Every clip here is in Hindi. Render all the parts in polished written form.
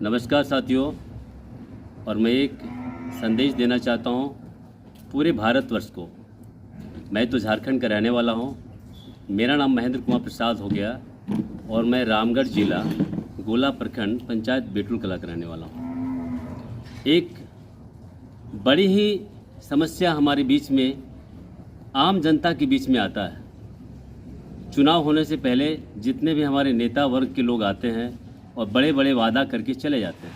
नमस्कार साथियों, और मैं एक संदेश देना चाहता हूँ पूरे भारतवर्ष को। मैं तो झारखंड का रहने वाला हूँ। मेरा नाम महेंद्र कुमार प्रसाद हो गया और मैं रामगढ़ जिला गोला प्रखंड पंचायत बेटुल कला का रहने वाला हूँ। एक बड़ी ही समस्या हमारे बीच में, आम जनता के बीच में आता है। चुनाव होने से पहले जितने भी हमारे नेता वर्ग के लोग आते हैं और बड़े बड़े वादा करके चले जाते हैं।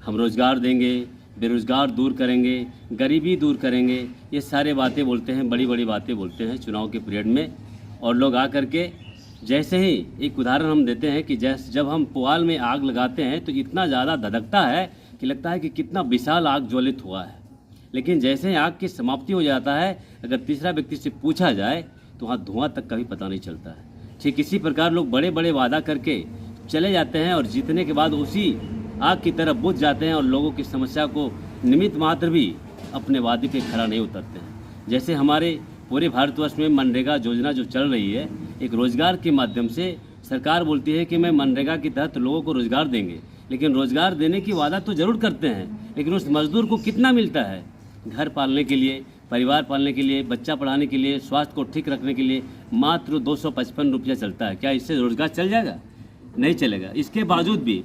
हम रोज़गार देंगे, बेरोज़गार दूर करेंगे, गरीबी दूर करेंगे, ये सारे बातें बोलते हैं, बड़ी बड़ी बातें बोलते हैं चुनाव के पीरियड में। और लोग आ करके जैसे ही एक उदाहरण हम देते हैं कि जब हम पुआल में आग लगाते हैं तो इतना ज़्यादा धधकता है कि लगता है कि कितना विशाल आग ज्वलित हुआ है। लेकिन जैसे ही आग की समाप्ति हो जाता है, अगर तीसरा व्यक्ति से पूछा जाए तो वहाँ धुआं तक का भी पता नहीं चलता है। ठीक इसी प्रकार लोग बड़े बड़े वादा करके चले जाते हैं और जीतने के बाद उसी आग की तरफ बुझ जाते हैं और लोगों की समस्या को निमित्त मात्र भी अपने वादे पे खड़ा नहीं उतरते हैं। जैसे हमारे पूरे भारतवर्ष में मनरेगा योजना जो चल रही है, एक रोज़गार के माध्यम से सरकार बोलती है कि मैं मनरेगा के तहत लोगों को रोज़गार देंगे, लेकिन रोज़गार देने की वादा तो ज़रूर करते हैं, लेकिन उस मज़दूर को कितना मिलता है? घर पालने के लिए, परिवार पालने के लिए, बच्चा पढ़ाने के लिए, स्वास्थ्य को ठीक रखने के लिए मात्र 255 रुपया चलता है। क्या इससे रोज़गार चल जाएगा? नहीं चलेगा। इसके बावजूद भी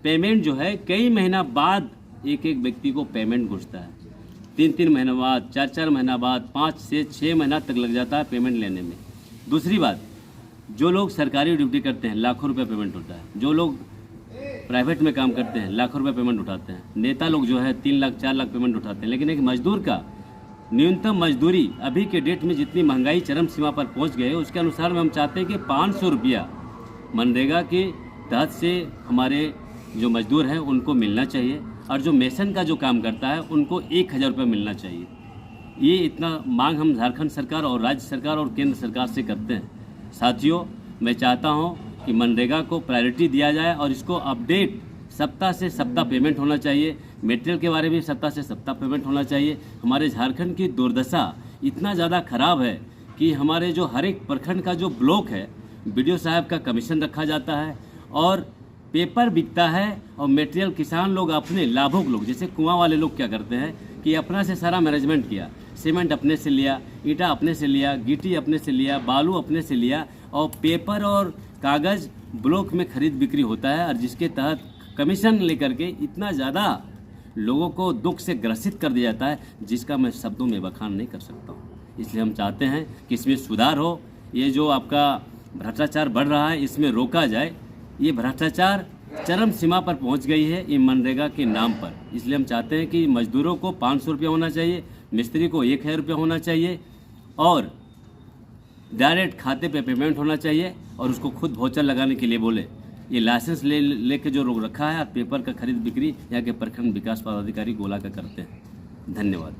पेमेंट जो है कई महीना बाद एक व्यक्ति को पेमेंट घुसता है। 3 महीना बाद, 4 महीना बाद, 5 से 6 महीना तक लग जाता है पेमेंट लेने में। दूसरी बात, जो लोग सरकारी ड्यूटी करते हैं लाखों रुपये पेमेंट होता है। जो लोग प्राइवेट में काम करते हैं लाखों रुपये पेमेंट उठाते हैं। नेता लोग जो है 3 लाख 4 लाख पेमेंट उठाते हैं। लेकिन एक मजदूर का न्यूनतम मजदूरी अभी के डेट में जितनी महंगाई चरम सीमा पर पहुंच गए, उसके अनुसार में हम चाहते हैं कि 500 रुपया मनरेगा के तहत से हमारे जो मजदूर हैं उनको मिलना चाहिए, और जो मेसन का जो काम करता है उनको 1000 रुपये मिलना चाहिए। ये इतना मांग हम झारखंड सरकार और राज्य सरकार और केंद्र सरकार से करते हैं। साथियों, मैं चाहता हूं कि मनरेगा को प्रायोरिटी दिया जाए और इसको अपडेट सप्ताह से सप्ताह पेमेंट होना चाहिए। मटेरियल के बारे में सप्ताह से सप्ताह पेमेंट होना चाहिए। हमारे झारखंड की दुर्दशा इतना ज़्यादा खराब है कि हमारे जो हर एक प्रखंड का जो ब्लॉक है, बीडीओ साहब का कमीशन रखा जाता है और पेपर बिकता है, और मटेरियल किसान लोग अपने लाभुक लोग, जैसे कुआं वाले लोग क्या करते हैं कि अपना से सारा मैनेजमेंट किया, सीमेंट अपने से लिया, ईंटा अपने से लिया, गिट्टी अपने से लिया, बालू अपने से लिया, और पेपर और कागज़ ब्लॉक में खरीद बिक्री होता है, और जिसके तहत कमीशन लेकर के इतना ज़्यादा लोगों को दुख से ग्रसित कर दिया जाता है, जिसका मैं शब्दों में बखान नहीं कर सकता हूँ। इसलिए हम चाहते हैं कि इसमें सुधार हो। ये जो आपका भ्रष्टाचार बढ़ रहा है, इसमें रोका जाए। ये भ्रष्टाचार चरम सीमा पर पहुंच गई है ये मनरेगा के नाम पर। इसलिए हम चाहते हैं कि मजदूरों को 500 रुपया होना चाहिए, मिस्त्री को 1000 रुपया होना चाहिए, और डायरेक्ट खाते पे पेमेंट होना चाहिए, और उसको खुद वाउचर लगाने के लिए बोले। ये लाइसेंस लेके जो रोक रखा है, पेपर का खरीद बिक्री यहाँ के प्रखंड विकास पदाधिकारी गोला का करते हैं। धन्यवाद।